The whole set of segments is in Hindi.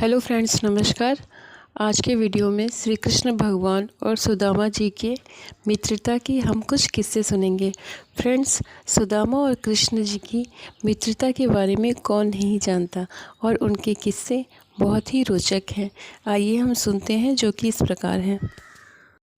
हेलो फ्रेंड्स, नमस्कार। आज के वीडियो में श्री कृष्ण भगवान और सुदामा जी के मित्रता की हम कुछ किस्से सुनेंगे। फ्रेंड्स, सुदामा और कृष्ण जी की मित्रता के बारे में कौन नहीं जानता और उनके किस्से बहुत ही रोचक हैं। आइए हम सुनते हैं, जो कि इस प्रकार हैं।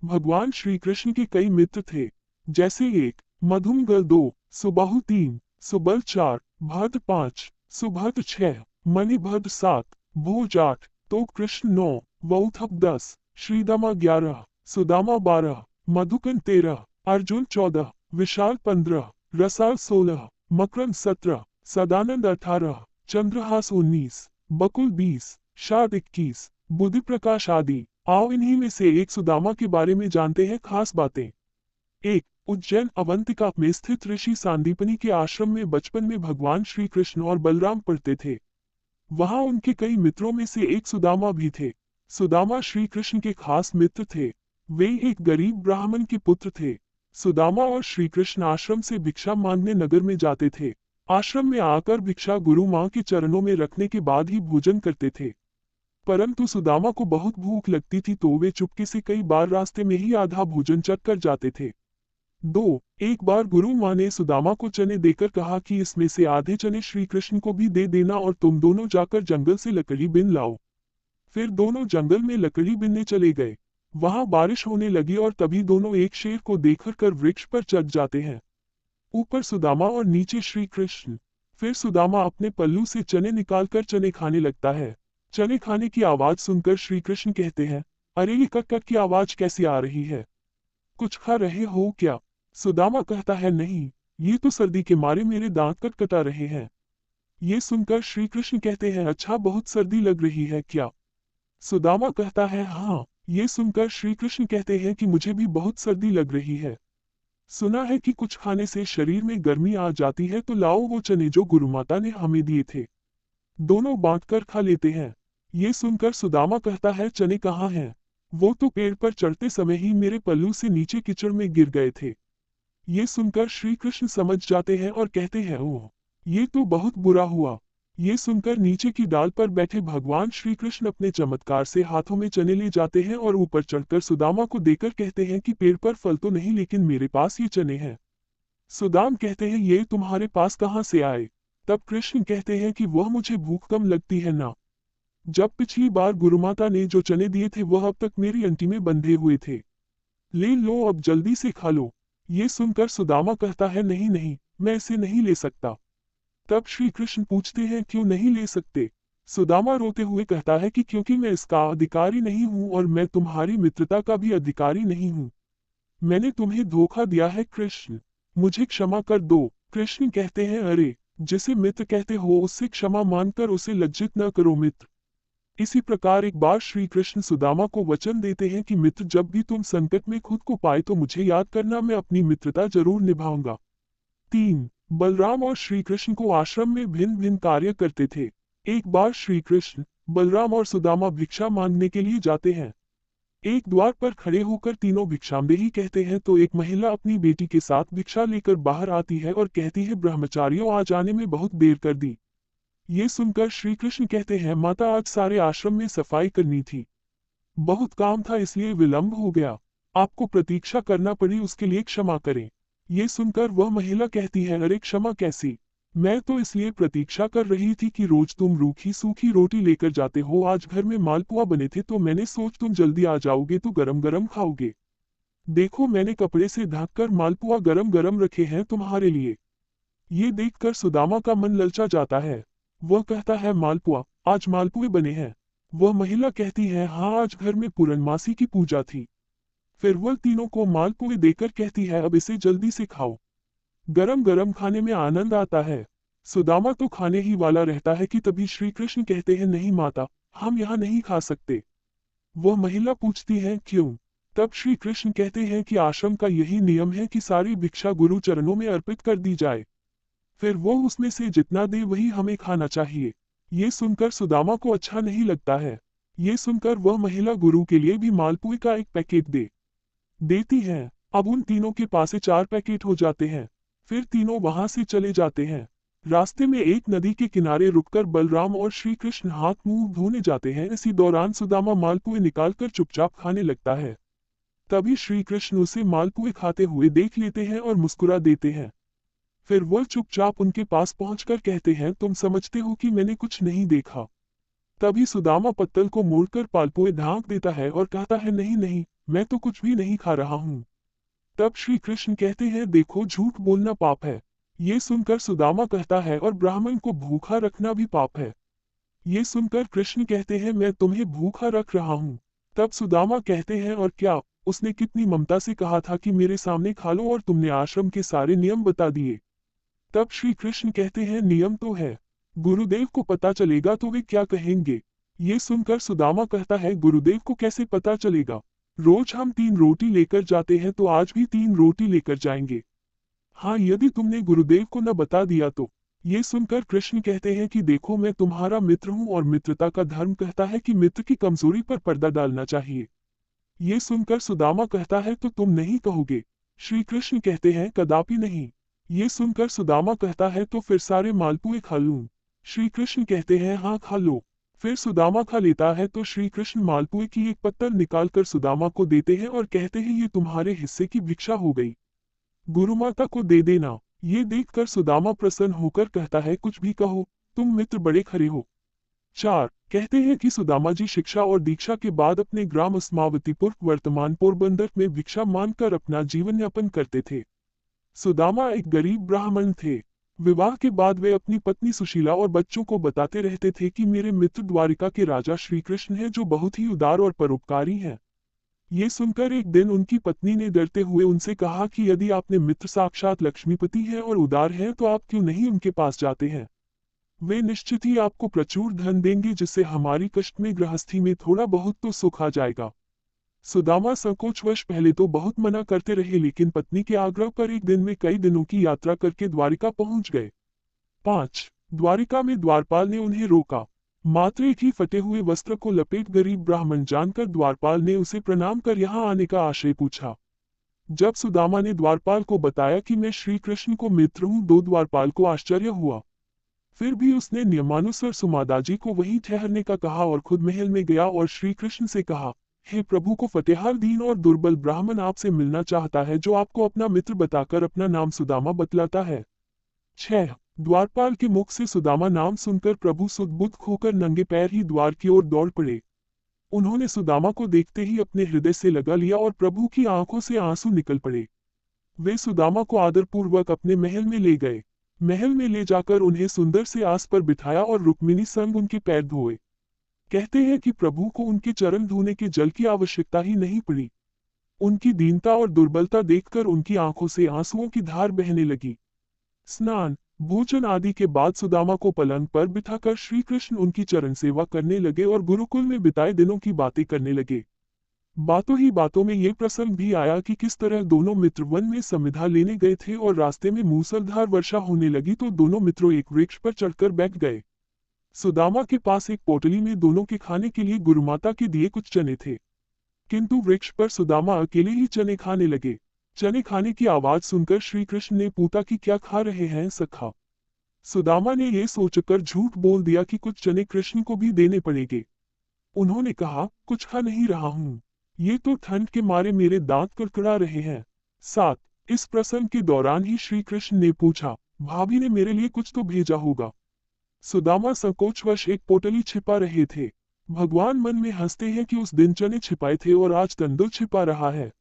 भगवान श्री कृष्ण के कई मित्र थे, जैसे 1, मधुमगल 2, सुबाहु 3, सुबल 4, भद्र 5, सुभद्र 6, मणिभद्र 7, भोज 8, तो कृष्ण 9, वौथप 10, श्रीदामा 11, सुदामा 12, मधुकन 13, अर्जुन 14, विशाल 15, रसाल 16, मकरंद 17, सदानंद 18, चंद्रहास 19, बकुल 20, शाद 21, बुद्धि प्रकाश आदि। आओ इन्हीं में से एक सुदामा के बारे में जानते हैं खास बातें। 1, उज्जैन अवंतिका में स्थित ऋषि सांदीपनि के आश्रम में बचपन में भगवान श्री कृष्ण और बलराम पढ़ते थे। वहां उनके कई मित्रों में से एक सुदामा भी थे। सुदामा श्री कृष्ण के खास मित्र थे। वे एक गरीब ब्राह्मण के पुत्र थे। सुदामा और श्री कृष्ण आश्रम से भिक्षा मांगने नगर में जाते थे। आश्रम में आकर भिक्षा गुरु मां के चरणों में रखने के बाद ही भोजन करते थे। परंतु सुदामा को बहुत भूख लगती थी, तो वे चुपके से कई बार रास्ते में ही आधा भोजन चख कर जाते थे। 2, एक बार गुरु मां ने सुदामा को चने देकर कहा कि इसमें से आधे चने श्री कृष्ण को भी दे देना और तुम दोनों जाकर जंगल से लकड़ी बिन लाओ। फिर दोनों जंगल में लकड़ी बिनने चले गए। वहां बारिश होने लगी और तभी दोनों एक शेर को देखकर कर वृक्ष पर चढ़ जाते हैं। ऊपर सुदामा और नीचे श्री कृष्ण। फिर सुदामा अपने पल्लू से चने निकालकर चने खाने लगता है। चने खाने की आवाज सुनकर श्री कृष्ण कहते हैं, अरे ये कट कट की आवाज कैसी आ रही है? कुछ खा रहे हो क्या? सुदामा कहता है, नहीं, ये तो सर्दी के मारे मेरे दांत कटकटा रहे हैं। ये सुनकर श्री कृष्ण कहते हैं, अच्छा, बहुत सर्दी लग रही है क्या? सुदामा कहता है, हाँ। ये सुनकर श्री कृष्ण कहते हैं कि मुझे भी बहुत सर्दी लग रही है। सुना है कि कुछ खाने से शरीर में गर्मी आ जाती है, तो लाओ वो चने जो गुरुमाता ने हमें दिए थे, दोनों बांटकर खा लेते हैं। ये सुनकर सुदामा कहता है, चने कहाँ हैं? वो तो पेड़ पर चढ़ते समय ही मेरे पल्लू से नीचे कीचड़ में गिर गए थे। ये सुनकर श्री कृष्ण समझ जाते हैं और कहते हैं, ओह, ये तो बहुत बुरा हुआ। ये सुनकर नीचे की डाल पर बैठे भगवान श्री कृष्ण अपने चमत्कार से हाथों में चने ले जाते हैं और ऊपर चढ़कर सुदामा को देकर कहते हैं कि पेड़ पर फल तो नहीं, लेकिन मेरे पास ये चने हैं। सुदाम कहते हैं, ये तुम्हारे पास कहाँ से आए? तब कृष्ण कहते हैं कि वह मुझे भूख कम लगती है ना। जब पिछली बार गुरुमाता ने जो चने दिए थे वह अब तक मेरी अंटी में बंधे हुए थे। ले लो, अब जल्दी से खा लो। ये सुनकर सुदामा कहता है, नहीं नहीं, मैं इसे नहीं ले सकता। तब श्री कृष्ण पूछते हैं, क्यों नहीं ले सकते? सुदामा रोते हुए कहता है कि क्योंकि मैं इसका अधिकारी नहीं हूं और मैं तुम्हारी मित्रता का भी अधिकारी नहीं हूं। मैंने तुम्हें धोखा दिया है कृष्ण, मुझे क्षमा कर दो। कृष्ण कहते हैं, अरे, जिसे मित्र कहते हो उससे क्षमा मानकर उसे लज्जित न करो मित्र। इसी प्रकार एक बार श्री कृष्ण सुदामा को वचन देते हैं कि मित्र, जब भी तुम संकट में खुद को पाए तो मुझे याद करना, मैं अपनी मित्रता जरूर निभाऊंगा। 3, बलराम और श्री कृष्ण को आश्रम में भिन्न भिन्न कार्य करते थे। एक बार श्री कृष्ण, बलराम और सुदामा भिक्षा मांगने के लिए जाते हैं। एक द्वार पर खड़े होकर तीनों भिक्षामदेही कहते हैं, तो एक महिला अपनी बेटी के साथ भिक्षा लेकर बाहर आती है और कहती है, ब्रह्मचारियों, आज आने में बहुत देर कर दी। ये सुनकर श्री कृष्ण कहते हैं, माता, आज सारे आश्रम में सफाई करनी थी, बहुत काम था, इसलिए विलंब हो गया। आपको प्रतीक्षा करना पड़ी, उसके लिए क्षमा करें। ये सुनकर वह महिला कहती है, अरे, क्षमा कैसी? मैं तो इसलिए प्रतीक्षा कर रही थी कि रोज तुम रूखी सूखी रोटी लेकर जाते हो, आज घर में मालपुआ बने थे तो मैंने सोच तुम जल्दी आ जाओगे तो गरम गरम खाओगे। देखो, मैंने कपड़े से ढककर मालपुआ गरम गरम रखे हैं तुम्हारे लिए। ये देखकर सुदामा का मन ललचा जाता है। वह कहता है, मालपुआ? आज मालपुए बने हैं? वह महिला कहती है, हाँ, आज घर में पूर्णमासी की पूजा थी। फिर वह तीनों को मालपुए देकर कहती है, अब इसे जल्दी से खाओ, गरम गरम खाने में आनंद आता है। सुदामा तो खाने ही वाला रहता है कि तभी श्री कृष्ण कहते हैं, नहीं माता, हम यहाँ नहीं खा सकते। वह महिला पूछती है, क्यों? तब श्री कृष्ण कहते हैं कि आश्रम का यही नियम है कि सारी भिक्षा गुरु चरणों में अर्पित कर दी जाए, फिर वो उसमें से जितना दे वही हमें खाना चाहिए। ये सुनकर सुदामा को अच्छा नहीं लगता है। ये सुनकर वह महिला गुरु के लिए भी मालपुए का एक पैकेट देती है। अब उन तीनों के पास 4 पैकेट हो जाते हैं। फिर तीनों वहां से चले जाते हैं। रास्ते में एक नदी के किनारे रुककर बलराम और श्री कृष्ण हाथ मुंह धोने जाते हैं। इसी दौरान सुदामा मालपुए निकालकर चुपचाप खाने लगता है। तभी श्री कृष्ण उसे मालपुए खाते हुए देख लेते हैं और मुस्कुरा देते हैं। फिर वह चुपचाप उनके पास पहुंचकर कहते हैं, तुम समझते हो कि मैंने कुछ नहीं देखा। तभी सुदामा पत्तल को मोड़कर पालपुए ढांक देता है और कहता है, नहीं नहीं, मैं तो कुछ भी नहीं खा रहा हूँ। तब श्री कृष्ण कहते हैं, देखो झूठ बोलना पाप है। ये सुनकर सुदामा कहता है, और ब्राह्मण को भूखा रखना भी पाप है। ये सुनकर कृष्ण कहते हैं, मैं तुम्हें भूखा रख रहा हूँ। तब सुदामा कहते हैं, और क्या, उसने कितनी ममता से कहा था कि मेरे सामने खा लो, और तुमने आश्रम के सारे नियम बता दिए। तब श्री कृष्ण कहते हैं, नियम तो है, गुरुदेव को पता चलेगा तो वे क्या कहेंगे। ये सुनकर सुदामा कहता है, गुरुदेव को कैसे पता चलेगा? रोज हम 3 रोटी लेकर जाते हैं, तो आज भी 3 रोटी लेकर जाएंगे। हाँ, यदि तुमने गुरुदेव को न बता दिया तो। ये सुनकर कृष्ण कहते हैं कि देखो, मैं तुम्हारा मित्र हूँ और मित्रता का धर्म कहता है कि मित्र की कमजोरी पर पर्दा डालना चाहिए। ये सुनकर सुदामा कहता है, तो तुम नहीं कहोगे? श्री कृष्ण कहते हैं, कदापि नहीं। ये सुनकर सुदामा कहता है, तो फिर सारे मालपुए खा लूं? श्री कृष्ण कहते हैं, हाँ खा लो। फिर सुदामा खा लेता है तो श्री कृष्ण मालपुए की एक पत्तल निकालकर सुदामा को देते हैं और कहते हैं, ये तुम्हारे हिस्से की भिक्षा हो गई, गुरुमाता को दे देना। ये देखकर सुदामा प्रसन्न होकर कहता है, कुछ भी कहो, तुम मित्र बड़े खरे हो। 4 कहते हैं कि सुदामा जी शिक्षा और दीक्षा के बाद अपने ग्राम अस्मावतीपुर वर्तमान पोरबंदर में भिक्षा मांगकर अपना जीवन यापन करते थे। सुदामा एक गरीब ब्राह्मण थे। विवाह के बाद वे अपनी पत्नी सुशीला और बच्चों को बताते रहते थे कि मेरे मित्र द्वारिका के राजा श्री कृष्ण हैं, जो बहुत ही उदार और परोपकारी हैं। ये सुनकर एक दिन उनकी पत्नी ने डरते हुए उनसे कहा कि यदि आपने मित्र साक्षात लक्ष्मीपति हैं और उदार हैं, तो आप क्यों नहीं उनके पास जाते हैं? वे निश्चित ही आपको प्रचुर धन देंगे, जिससे हमारी कष्ट में गृहस्थी में थोड़ा बहुत तो सुख आ जाएगा। सुदामा संकोचवश पहले तो बहुत मना करते रहे, लेकिन पत्नी के आग्रह पर एक दिन में कई दिनों की यात्रा करके द्वारिका पहुंच गए। 5 द्वारिका में द्वारपाल ने उन्हें रोका। मात्र एक ही फटे हुए वस्त्र को लपेट गरीब ब्राह्मण जानकर द्वारपाल ने उसे प्रणाम कर यहाँ आने का आशय पूछा। जब सुदामा ने द्वारपाल को बताया कि मैं श्री कृष्ण को मित्र हूँ, तो द्वारपाल को आश्चर्य हुआ। फिर भी उसने नियमानुसार सुमादाजी को वहीं ठहरने का कहा और खुद महल में गया और श्री कृष्ण से कहा, हे प्रभु, को फतेहार दीन और दुर्बल ब्राह्मण आपसे मिलना चाहता है, जो आपको अपना मित्र बताकर अपना नाम सुदामा बतलाता है। 6 द्वारपाल के मुख से सुदामा नाम सुनकर प्रभु सुध-बुध खोकर नंगे पैर ही द्वार की ओर दौड़ पड़े। उन्होंने सुदामा को देखते ही अपने हृदय से लगा लिया और प्रभु की आंखों से आंसू निकल पड़े। वे सुदामा को आदरपूर्वक अपने महल में ले गए। महल में ले जाकर उन्हें सुंदर से आस पर बिठाया और रुक्मिणी संग उनके पैर धोए। कहते हैं कि प्रभु को उनके चरण धोने के जल की आवश्यकता ही नहीं पड़ी। उनकी दीनता और दुर्बलता देखकर उनकी आंखों से आंसुओं की धार बहने लगी। स्नान, भोजन आदि के बाद सुदामा को पलंग पर बिठाकर श्री कृष्ण उनकी चरण सेवा करने लगे और गुरुकुल में बिताए दिनों की बातें करने लगे। बातों ही बातों में ये प्रसंग भी आया कि किस तरह दोनों मित्र वन में समिधा लेने गए थे और रास्ते में मूसलधार वर्षा होने लगी, तो दोनों मित्रों एक वृक्ष पर चढ़कर बैठ गए। सुदामा के पास एक पोटली में दोनों के खाने के लिए गुरुमाता के दिए कुछ चने थे, किंतु वृक्ष पर सुदामा अकेले ही चने खाने लगे। चने खाने की आवाज सुनकर श्री कृष्ण ने पूछा कि क्या खा रहे हैं सखा? सुदामा ने ये सोचकर झूठ बोल दिया कि कुछ चने कृष्ण को भी देने पड़ेंगे। उन्होंने कहा, कुछ खा नहीं रहा हूँ, ये तो ठंड के मारे मेरे दांत कड़कड़ा रहे हैं। 7 इस प्रसंग के दौरान ही श्री कृष्ण ने पूछा, भाभी ने मेरे लिए कुछ तो भेजा होगा। सुदामा संकोचवश एक पोटली छिपा रहे थे। भगवान मन में हंसते हैं कि उस दिन चने छिपाए थे और आज तंदुर छिपा रहा है।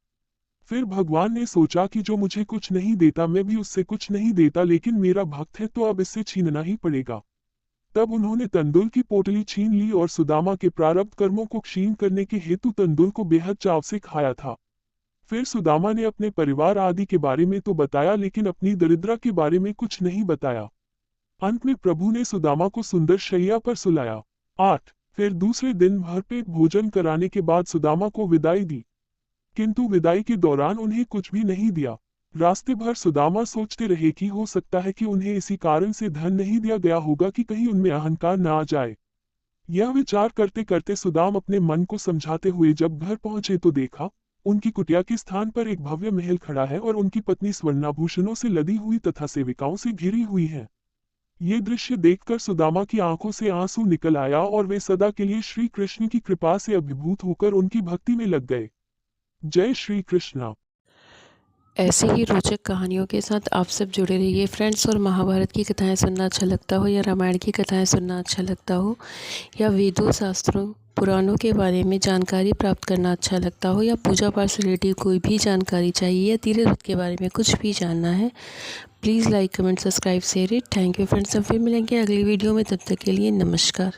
फिर भगवान ने सोचा कि जो मुझे कुछ नहीं देता, मैं भी उससे कुछ नहीं देता, लेकिन मेरा भक्त है तो अब इससे छीनना ही पड़ेगा। तब उन्होंने तंदुल की पोटली छीन ली और सुदामा के प्रारब्ध कर्मों को क्षीण करने के हेतु तंदुल को बेहद चाव से खाया था। फिर सुदामा ने अपने परिवार आदि के बारे में तो बताया, लेकिन अपनी दरिद्रता के बारे में कुछ नहीं बताया। अंत में प्रभु ने सुदामा को सुंदर शैया पर सुलाया। 8 फिर दूसरे दिन भरपेट भोजन कराने के बाद सुदामा को विदाई दी, किंतु विदाई के दौरान उन्हें कुछ भी नहीं दिया। रास्ते भर सुदामा सोचते रहे कि हो सकता है कि उन्हें इसी कारण से धन नहीं दिया गया होगा कि कहीं उनमें अहंकार न आ जाए। यह विचार करते करते सुदाम अपने मन को समझाते हुए जब घर पहुंचे तो देखा, उनकी कुटिया के स्थान पर एक भव्य महल खड़ा है और उनकी पत्नी स्वर्णाभूषणों से लदी हुई तथा सेविकाओं से घिरी हुई है। ये दृश्य देखकर सुदामा की आंखों से आंसू निकल आया और वे सदा के लिए श्री कृष्ण की कृपा से अभिभूत होकर उनकी भक्ति में लग गए। जय श्री कृष्ण। ऐसे ही रोचक कहानियों के साथ आप सब जुड़े रहिए फ्रेंड्स। और महाभारत की कथाएं सुनना अच्छा लगता हो या रामायण की कथाएं सुनना अच्छा लगता हो या वेदों शास्त्रों पुराणों के बारे में जानकारी प्राप्त करना अच्छा लगता हो या पूजा पाठ से रिलेटेड कोई भी जानकारी चाहिए या तीर्थ के बारे में कुछ भी जानना है, please like comment subscribe share it. Thank you friends. हम फिर मिलेंगे अगली वीडियो में, तब तक के लिए नमस्कार।